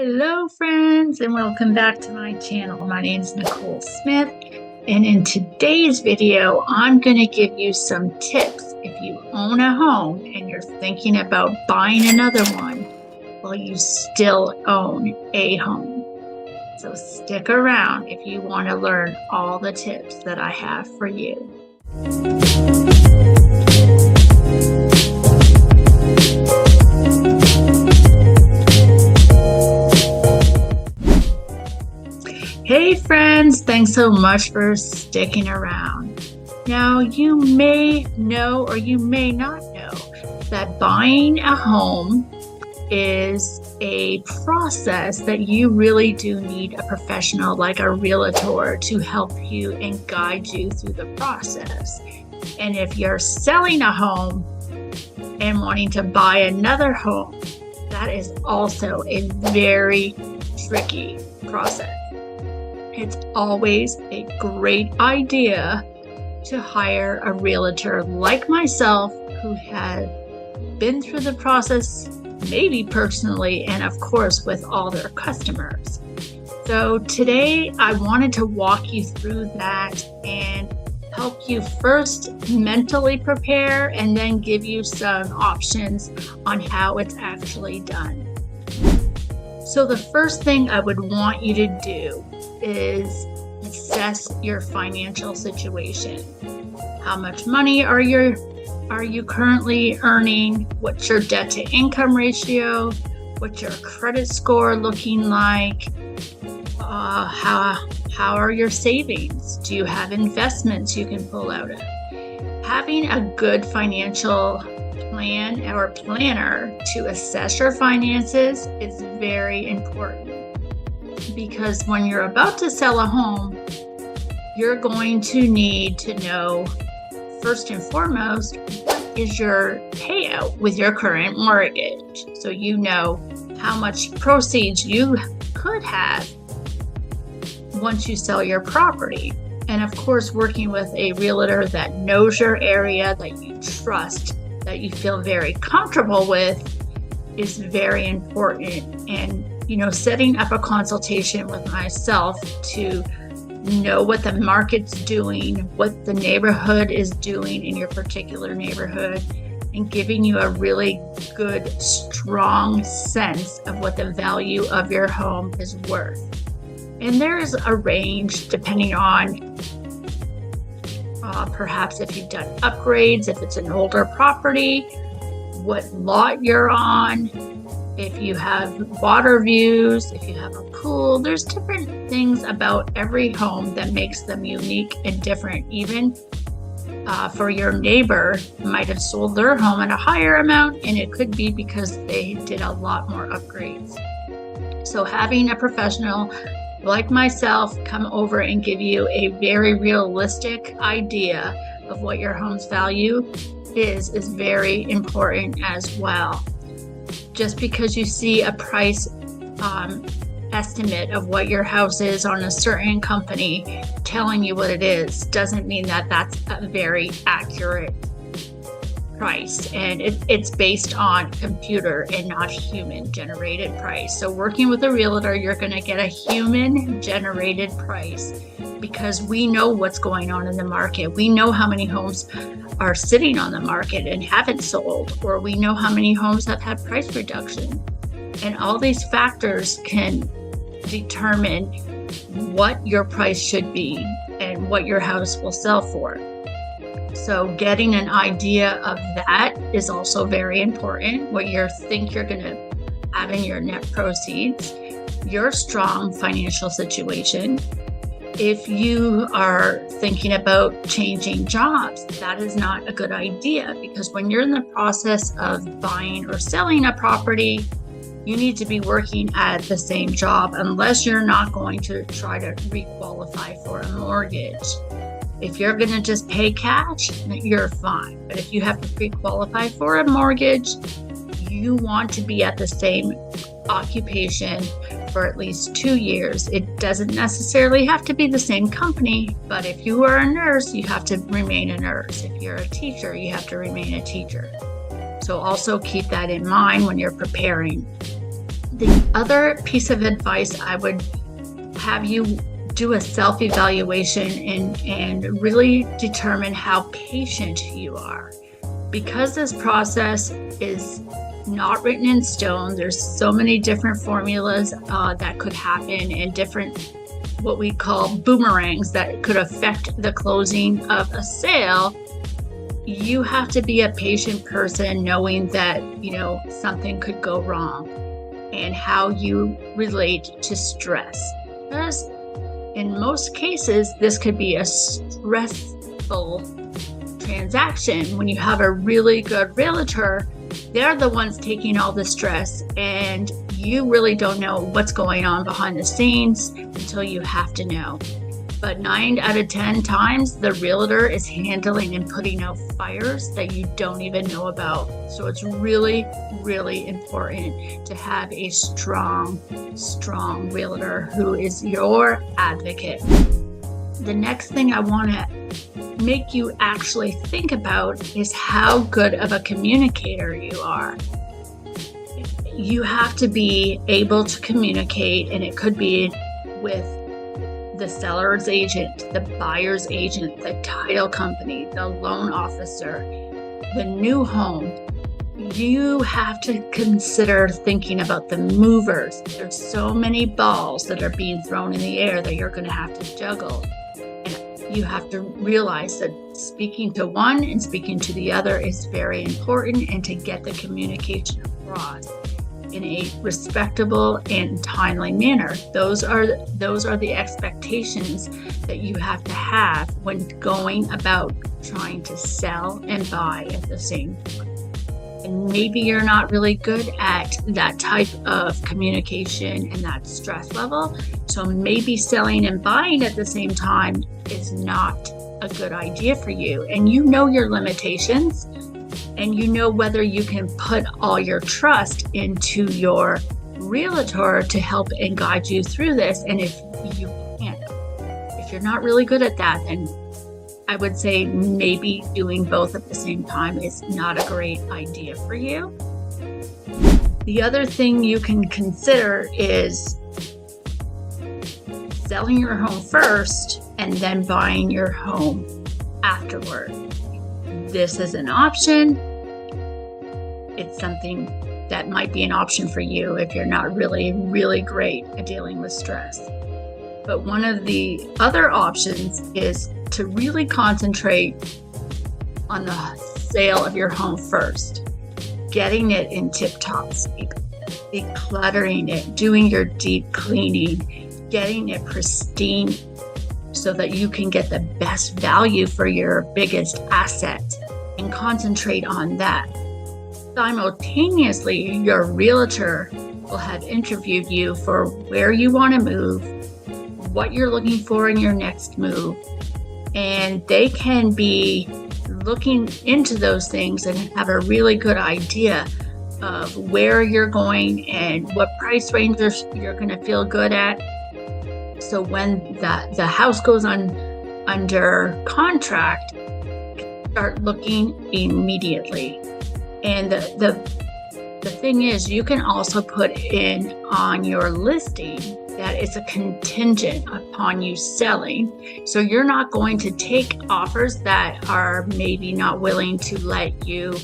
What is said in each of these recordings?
Hello, friends, and welcome back to my channel. My name is Nicole Smith, and in today's video, I'm going to give you some tips if you own a home and you're thinking about buying another one while you still own a home. So stick around if you want to learn all the tips that I have for you. Hey friends, thanks so much for sticking around. Now you may know or you may not know that buying a home is a process that you really do need a professional like a realtor to help you and guide you through the process. And if you're selling a home and wanting to buy another home, that is also a very tricky process. It's always a great idea to hire a realtor like myself who has been through the process, maybe personally, and of course with all their customers. So today I wanted to walk you through that and help you first mentally prepare and then give you some options on how it's actually done. So the first thing I would want you to do is assess your financial situation. How much money are you currently earning? What's your debt to income ratio? What's your credit score looking like? How are your savings? Do you have investments you can pull out of? Having a good financial plan or planner to assess your finances is very important, because when you're about to sell a home, you're going to need to know, first and foremost, what is your payout with your current mortgage. So you know how much proceeds you could have once you sell your property. And of course, working with a realtor that knows your area, that you trust, that you feel very comfortable with is very important. And setting up a consultation with myself to know what the market's doing, what the neighborhood is doing in your particular neighborhood, and giving you a really good, strong sense of what the value of your home is worth. And there is a range depending on perhaps if you've done upgrades, if it's an older property, what lot you're on, if you have water views, if you have a pool. There's different things about every home that makes them unique and different. Even for your neighbor, might have sold their home at a higher amount, and it could be because they did a lot more upgrades. So having a professional like myself come over and give you a very realistic idea of what your home's value is very important as well. Just because you see a price estimate of what your house is on a certain company telling you what it is doesn't mean that that's a very accurate price, and it's based on computer and not human generated price. So working with a realtor, you're going to get a human generated price because we know what's going on in the market. We know how many homes are sitting on the market and haven't sold, or we know how many homes have had price reduction. And all these factors can determine what your price should be and what your house will sell for. So getting an idea of that is also very important. What you think you're going to have in your net proceeds, your strong financial situation. If you are thinking about changing jobs, that is not a good idea, because when you're in the process of buying or selling a property, you need to be working at the same job unless you're not going to try to re-qualify for a mortgage. If you're going to just pay cash, you're fine. But if you have to pre-qualify for a mortgage, you want to be at the same occupation for at least 2 years. It doesn't necessarily have to be the same company, but if you are a nurse, you have to remain a nurse. If you're a teacher, you have to remain a teacher. So also keep that in mind when you're preparing. The other piece of advice I would have you do a self-evaluation and really determine how patient you are. Because this process is not written in stone, there's so many different formulas that could happen, and different what we call boomerangs that could affect the closing of a sale. You have to be a patient person, knowing that something could go wrong, and how you relate to stress. Because in most cases, this could be a stressful transaction. When you have a really good realtor, they're the ones taking all the stress, and you really don't know what's going on behind the scenes until you have to know. But 9 out of 10 times, the realtor is handling and putting out fires that you don't even know about. So it's really, really important to have a strong realtor who is your advocate. The next thing I want to make you actually think about is how good of a communicator you are. You have to be able to communicate, and it could be with the seller's agent, the buyer's agent, the title company, the loan officer, the new home. You have to consider thinking about the movers. There's so many balls that are being thrown in the air that you're going to have to juggle. And you have to realize that speaking to one and speaking to the other is very important, and to get the communication across in a respectable and timely manner. Those are the expectations that you have to have when going about trying to sell and buy at the same time. And maybe you're not really good at that type of communication and that stress level. So maybe selling and buying at the same time is not a good idea for you. And you know your limitations, and you know whether you can put all your trust into your realtor to help and guide you through this. And if you can't, if you're not really good at that, then I would say maybe doing both at the same time is not a great idea for you. The other thing you can consider is selling your home first and then buying your home afterward. This is an option. It's something that might be an option for you if you're not really, really great at dealing with stress. But one of the other options is to really concentrate on the sale of your home first, getting it in tip-top shape, decluttering it, doing your deep cleaning, getting it pristine so that you can get the best value for your biggest asset, and concentrate on that. Simultaneously, your realtor will have interviewed you for where you want to move, what you're looking for in your next move, and they can be looking into those things and have a really good idea of where you're going and what price ranges you're going to feel good at. So when the house goes under contract, start looking immediately. And the thing is, you can also put in on your listing that it's a contingent upon you selling. So you're not going to take offers that are maybe not willing to let you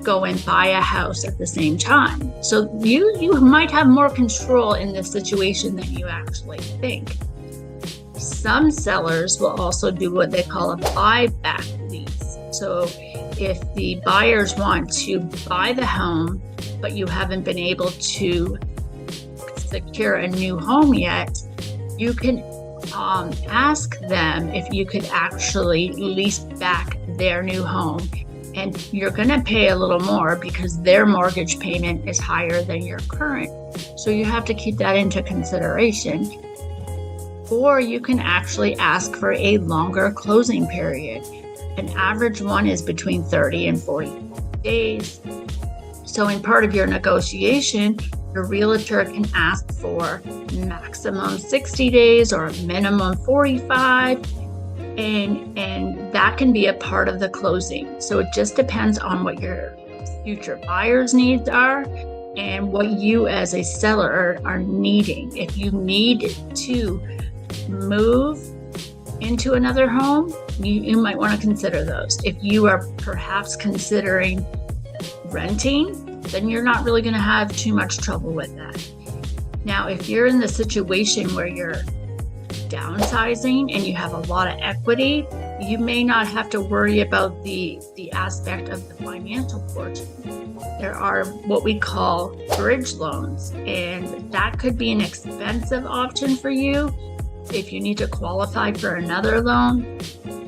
go and buy a house at the same time. So you might have more control in this situation than you actually think. Some sellers will also do what they call a buyback lease. So if the buyers want to buy the home, but you haven't been able to secure a new home yet, you can ask them if you could actually lease back their new home. And you're going to pay a little more because their mortgage payment is higher than your current. So you have to keep that into consideration. Or you can actually ask for a longer closing period. An average one is between 30 and 40 days. So in part of your negotiation, your realtor can ask for maximum 60 days or minimum 45. And that can be a part of the closing. So it just depends on what your future buyer's needs are and what you as a seller are needing. If you need to move into another home, you might want to consider those. If you are perhaps considering renting, then you're not really going to have too much trouble with that. Now, if you're in the situation where you're downsizing and you have a lot of equity, you may not have to worry about the aspect of the financial portion. There are what we call bridge loans, and that could be an expensive option for you if you need to qualify for another loan,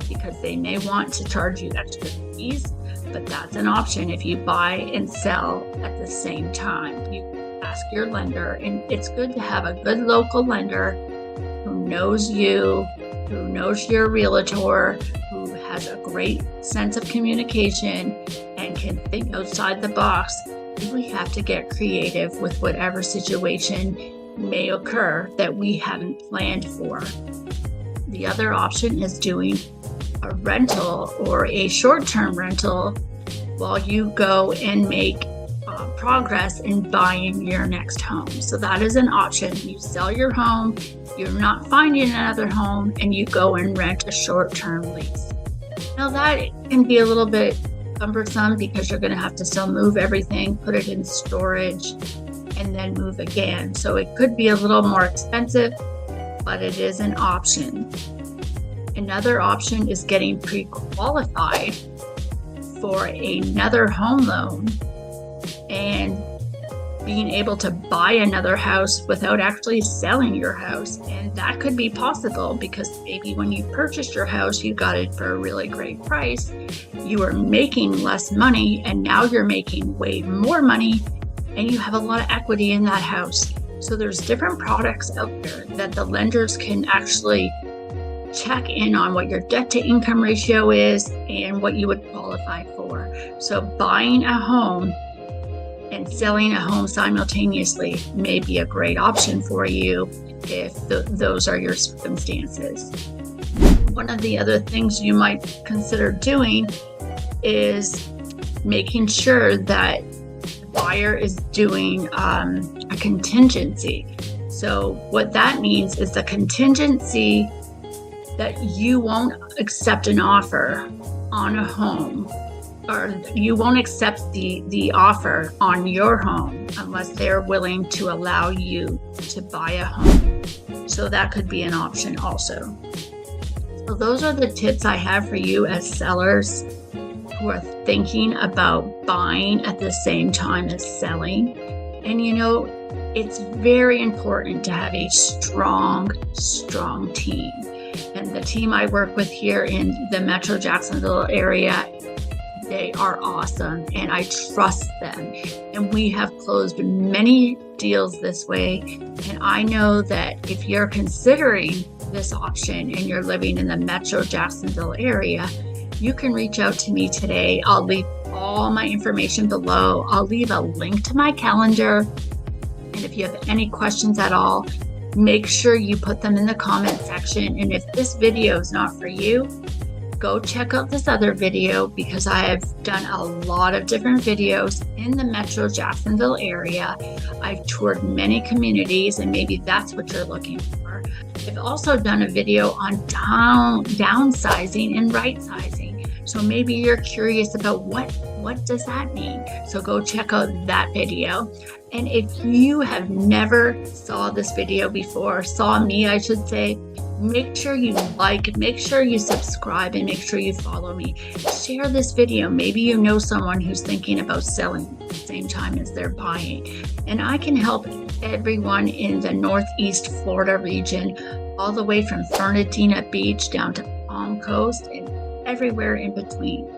because they may want to charge you extra fees, but that's an option if you buy and sell at the same time. You ask your lender, and it's good to have a good local lender who knows you, who knows your realtor, who has a great sense of communication and can think outside the box. We have to get creative with whatever situation may occur that we haven't planned for. The other option is doing a rental or a short-term rental while you go and make progress in buying your next home. So that is an option. You sell your home, you're not finding another home, and you go and rent a short-term lease. Now that can be a little bit cumbersome because you're going to have to still move everything, put it in storage, and then move again. So it could be a little more expensive, but it is an option. Another option is getting pre-qualified for another home loan and being able to buy another house without actually selling your house. And that could be possible because maybe when you purchased your house, you got it for a really great price. You were making less money, and now you're making way more money, and you have a lot of equity in that house. So there's different products out there that the lenders can actually check in on what your debt to income ratio is and what you would qualify for. So buying a home and selling a home simultaneously may be a great option for you if those are your circumstances. One of the other things you might consider doing is making sure that the buyer is doing a contingency. So what that means is the contingency that you won't accept an offer on a home, or you won't accept the offer on your home unless they're willing to allow you to buy a home. So that could be an option also. So those are the tips I have for you as sellers who are thinking about buying at the same time as selling. And it's very important to have a strong team. And the team I work with here in the Metro Jacksonville area, they are awesome, and I trust them. And we have closed many deals this way. And I know that if you're considering this option and you're living in the Metro Jacksonville area, you can reach out to me today. I'll leave all my information below. I'll leave a link to my calendar. And if you have any questions at all, make sure you put them in the comment section. And if this video is not for you, go check out this other video, because I have done a lot of different videos in the Metro Jacksonville area. I've toured many communities, and maybe that's what you're looking for. I've also done a video on downsizing and right sizing. So maybe you're curious about what does that mean? So go check out that video. And if you have never saw this video before, saw me, I should say, make sure you like, make sure you subscribe, and make sure you follow me. Share this video. Maybe you know someone who's thinking about selling at the same time as they're buying. And I can help everyone in the Northeast Florida region, all the way from Fernandina Beach down to Palm Coast and everywhere in between.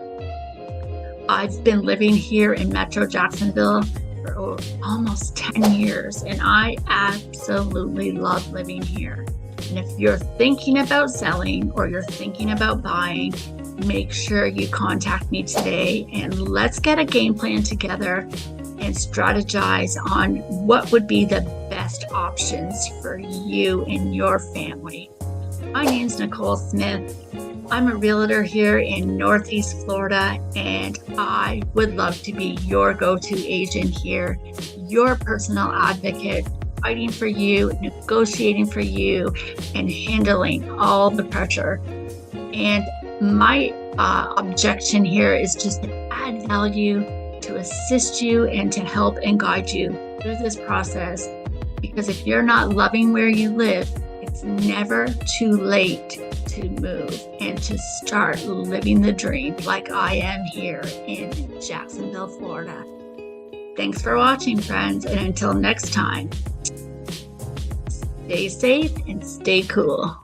I've been living here in Metro Jacksonville for almost 10 years, and I absolutely love living here. And if you're thinking about selling or you're thinking about buying, make sure you contact me today, and let's get a game plan together and strategize on what would be the best options for you and your family. My name's Nicole Smith. I'm a realtor here in Northeast Florida, and I would love to be your go-to agent here, your personal advocate, fighting for you, negotiating for you, and handling all the pressure. And my objection here is just to add value, to assist you, and to help and guide you through this process. Because if you're not loving where you live, it's never too late to move and to start living the dream like I am here in Jacksonville, Florida. Thanks for watching, friends, and until next time, stay safe and stay cool.